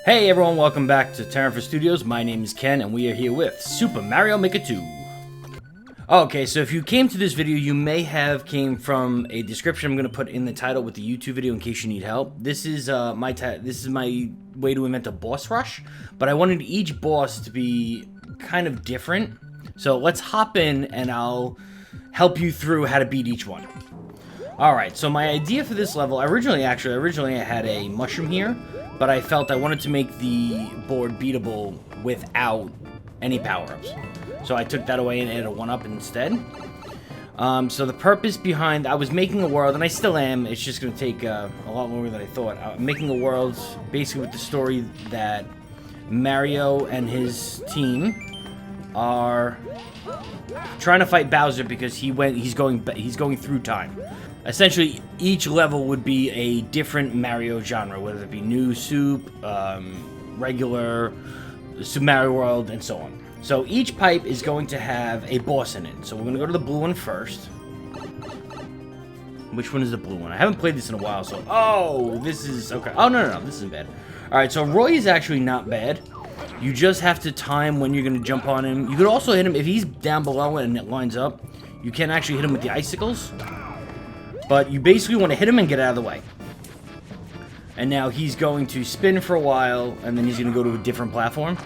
Hey everyone, welcome back to Terran Studios. My name is Ken, and we are here with Super Mario Maker 2. Okay, so if you came to this video, you may have came from a description I'm going to put in the title with the YouTube video in case you need help. This is my way to invent a boss rush, but I wanted each boss to be kind of different. So let's hop in, and I'll help you through how to beat each one. Alright, so my idea for this level, originally I had a mushroom here, but I felt I wanted to make the board beatable without any power-ups. So I took that away and added a 1-up instead. So the purpose behind, I was making a world, and I still am, it's just going to take a lot longer than I thought. I'm making a world basically with the story that Mario and his team are trying to fight Bowser because he's going through time. Essentially, each level would be a different Mario genre, whether it be New Soup, regular, Super Mario World, and so on. So each pipe is going to have a boss in it. So we're going to go to the blue one first. Which one is the blue one? I haven't played this in a while, so... Oh, this is... Okay. Oh, no, this isn't bad. Alright, so Roy is actually not bad. You just have to time when you're going to jump on him. You could also hit him if he's down below and it lines up. You can actually hit him with the icicles. But you basically want to hit him and get out of the way. And now he's going to spin for a while, and then he's going to go to a different platform.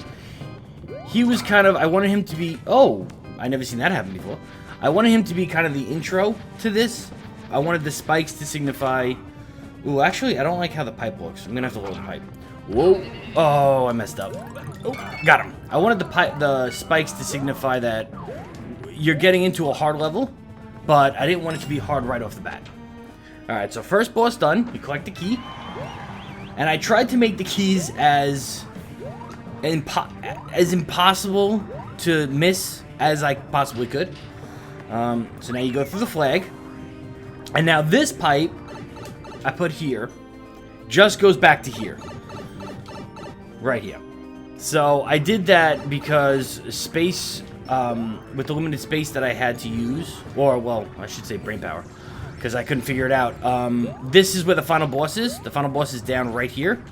He was kind of... I wanted him to be... Oh, I never seen that happen before. I wanted him to be kind of the intro to this. I wanted the spikes to signify... Ooh, actually, I don't like how the pipe looks. I'm going to have to lower the pipe. Whoa. Oh, I messed up. Oh, got him. I wanted the spikes to signify that you're getting into a hard level, but I didn't want it to be hard right off the bat. Alright, so first boss done. You collect the key. And I tried to make the keys as impossible to miss as I possibly could. So now you go through the flag. And now this pipe I put here just goes back to here. Right here. So I did that because space, with the limited space that I had to use, or, well, I should say brain power, because I couldn't figure it out. This is where the final boss is. The final boss is down right here.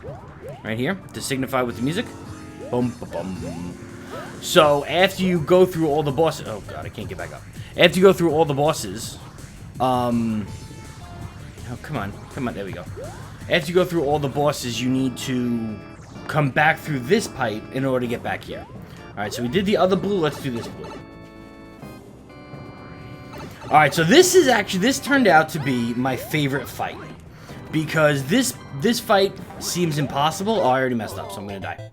Right here, to signify with the music. Boom, ba bum. So, after you go through all the bosses... Oh, God, I can't get back up. After you go through all the bosses... Oh, come on, there we go. After you go through all the bosses, you need to come back through this pipe in order to get back here. Alright, so we did the other blue. Let's do this blue. Alright, so this turned out to be my favorite fight. Because this fight seems impossible. Oh, I already messed up, so I'm gonna die.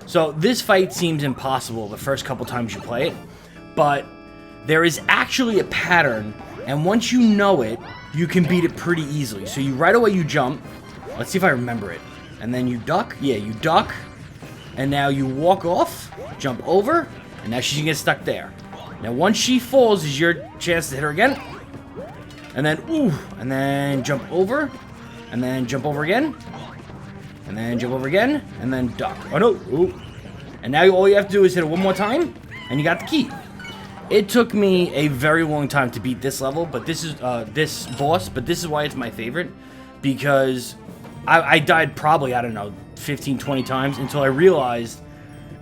So, this fight seems impossible the first couple times you play it. But there is actually a pattern, and once you know it, you can beat it pretty easily. So, right away you jump. Let's see if I remember it. And then you duck. Yeah, you duck. And now you walk off, jump over, and now she's gonna get stuck there. Now, once she falls, is your chance to hit her again. And then, ooh, and then jump over, and then jump over again, and then jump over again, and then duck. Oh, no, ooh. And now all you have to do is hit it one more time, and you got the key. It took me a very long time to beat this level, but this is, this boss, but this is why it's my favorite, because I died probably, I don't know, 15, 20 times until I realized,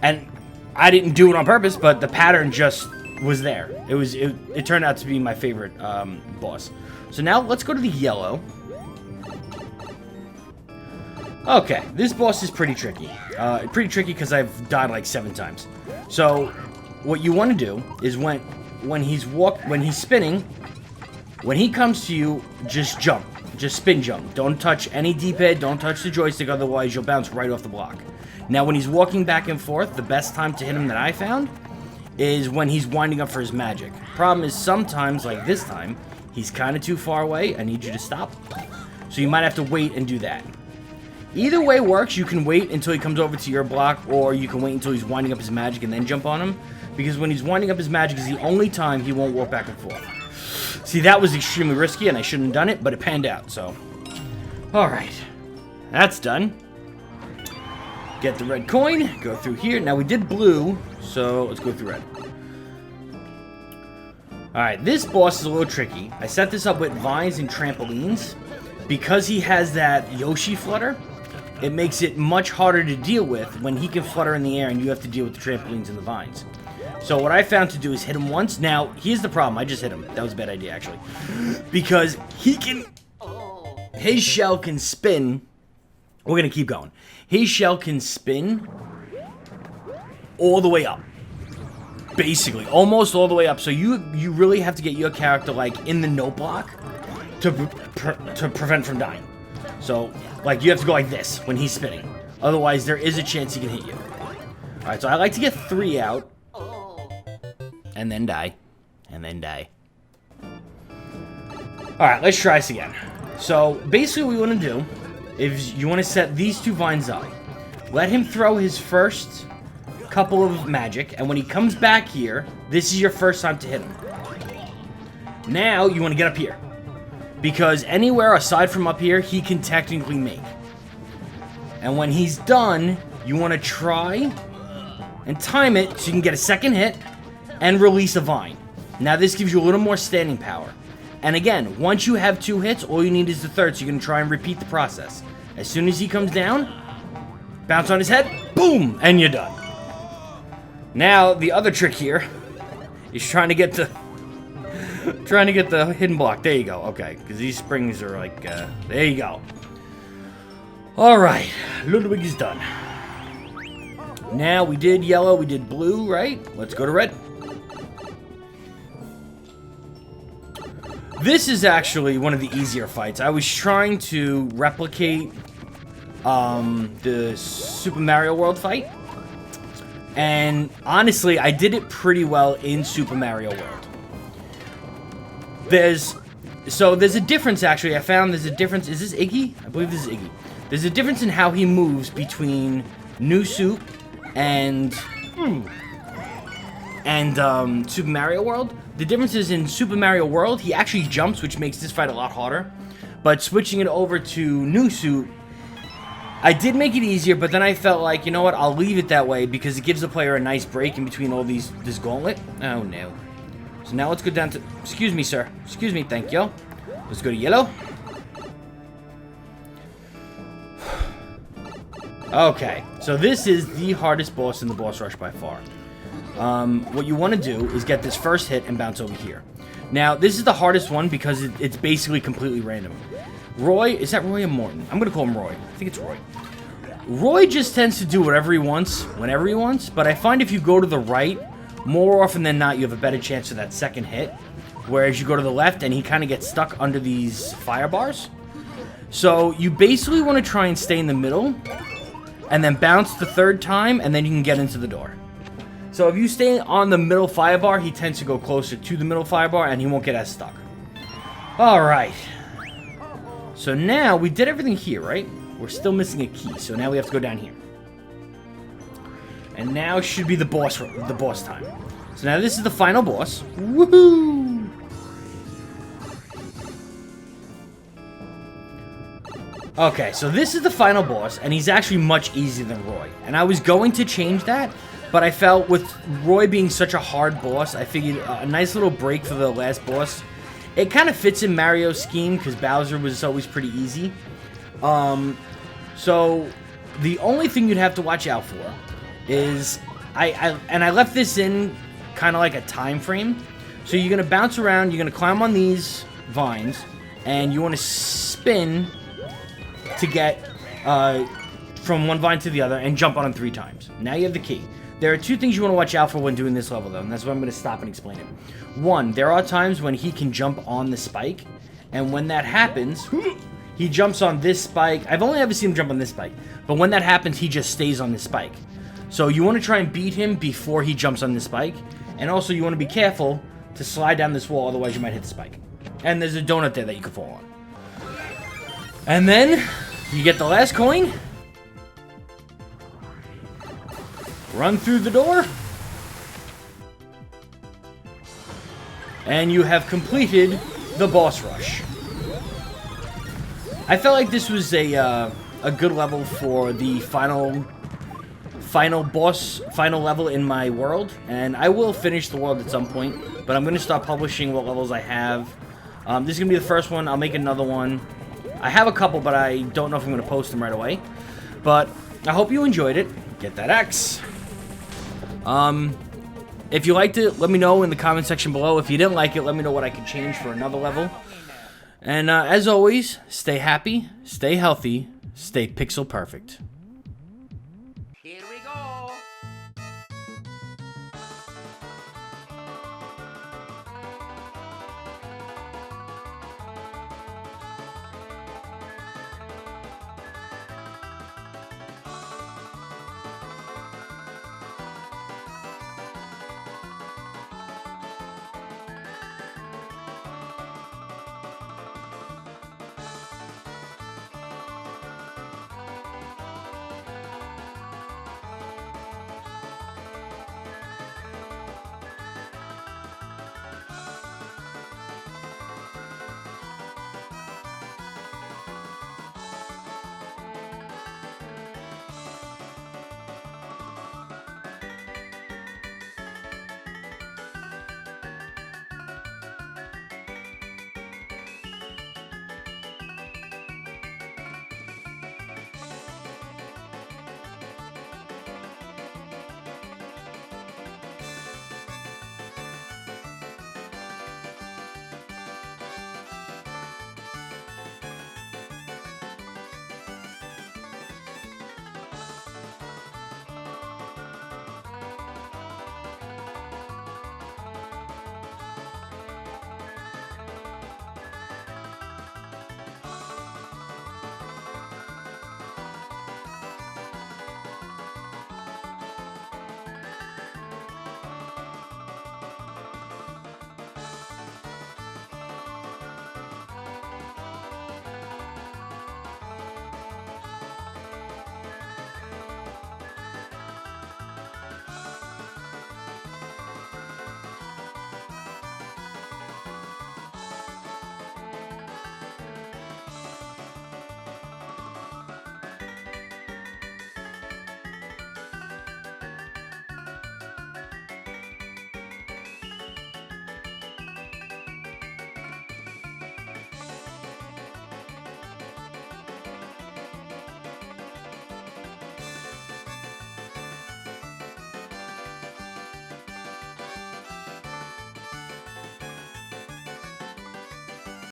and I didn't do it on purpose, but the pattern just was there. It turned out to be my favorite boss. So now let's go to the yellow. Okay, this boss is pretty tricky. Pretty tricky because I've died like 7 times. So what you want to do is when he's spinning, when he comes to you, just jump. Just spin jump. Don't touch any D-pad, don't touch the joystick, otherwise you'll bounce right off the block. Now when he's walking back and forth, the best time to hit him that I found is when he's winding up for his magic. Problem is sometimes, like this time, he's kind of too far away. I need you to stop. So you might have to wait and do that. Either way works. You can wait until he comes over to your block, or you can wait until he's winding up his magic and then jump on him. Because when he's winding up his magic is the only time he won't walk back and forth. See, that was extremely risky, and I shouldn't have done it, but it panned out, so. Alright. That's done. Get the red coin, go through here. Now, we did blue, so let's go through red. Alright, this boss is a little tricky. I set this up with vines and trampolines. Because he has that Yoshi flutter, it makes it much harder to deal with when he can flutter in the air and you have to deal with the trampolines and the vines. So what I found to do is hit him once. Now, here's the problem. I just hit him. That was a bad idea, actually. Because he can... His shell can spin... We're going to keep going. His shell can spin all the way up. Basically. Almost all the way up. So you really have to get your character, like, in the note block to prevent from dying. So, like, you have to go like this when he's spinning. Otherwise, there is a chance he can hit you. Alright, so I like to get 3 out. And then die. And then die. Alright, let's try this again. So, basically what you want to do is you want to set these 2 vines up. Let him throw his first couple of magic, and when he comes back here, this is your first time to hit him. Now, you want to get up here. Because anywhere aside from up here, he can technically make. And when he's done, you want to try and time it so you can get a second hit and release a vine. Now this gives you a little more standing power. And again, once you have 2 hits, all you need is the third, so you're going to try and repeat the process. As soon as he comes down, bounce on his head, boom, and you're done. Now, the other trick here is trying to get the hidden block. There you go, okay, because these springs are like, there you go. Alright, Ludwig is done. Now, we did yellow, we did blue, right? Let's go to red. This is actually one of the easier fights. I was trying to replicate the Super Mario World fight. And honestly, I did it pretty well in Super Mario World. There's a difference, actually. I found there's a difference. Is this Iggy? I believe this is Iggy. There's a difference in how he moves between New Soup and Super Mario World. The difference is in Super Mario World, he actually jumps, which makes this fight a lot harder. But switching it over to New Soup, I did make it easier, but then I felt like, you know what, I'll leave it that way because it gives the player a nice break in between all this gauntlet. Oh, no. So now let's go down to... Excuse me, sir. Excuse me, thank you. Let's go to yellow. Okay, so this is the hardest boss in the boss rush by far. What you want to do is get this first hit and bounce over here. Now, this is the hardest one because it's basically completely random. Roy, is that Roy or Morton? I'm going to call him Roy. I think it's Roy. Roy just tends to do whatever he wants, whenever he wants, but I find if you go to the right, more often than not, you have a better chance of that second hit. Whereas you go to the left and he kind of gets stuck under these fire bars. So you basically want to try and stay in the middle and then bounce the third time and then you can get into the door. So if you stay on the middle fire bar, he tends to go closer to the middle fire bar and he won't get as stuck. Alright. So now we did everything here, right? We're still missing a key, so now we have to go down here. And now should be the boss time. So now this is the final boss. Woohoo! Okay, so this is the final boss, and he's actually much easier than Roy. And I was going to change that, but I felt with Roy being such a hard boss, I figured a nice little break for the last boss. It kind of fits in Mario's scheme, because Bowser was always pretty easy. So the only thing you'd have to watch out for is, I left this in kind of like a time frame. So you're going to bounce around, you're going to climb on these vines, and you want to spin to get from one vine to the other and jump on them 3 times. Now you have the key. There are 2 things you want to watch out for when doing this level, though, and that's why I'm going to stop and explain it. 1, there are times when he can jump on the spike, and when that happens, he jumps on this spike. I've only ever seen him jump on this spike, but when that happens, he just stays on this spike. So you want to try and beat him before he jumps on this spike, and also you want to be careful to slide down this wall, otherwise you might hit the spike. And there's a donut there that you could fall on. And then you get the last coin. Run through the door. And you have completed the boss rush. I felt like this was a good level for the final level in my world. And I will finish the world at some point, but I'm going to start publishing what levels I have. This is going to be the first one. I'll make another one. I have a couple, but I don't know if I'm going to post them right away. But I hope you enjoyed it. Get that X. If you liked it, let me know in the comment section below. If you didn't like it, let me know what I can change for another level. And as always, stay happy, stay healthy, stay pixel perfect.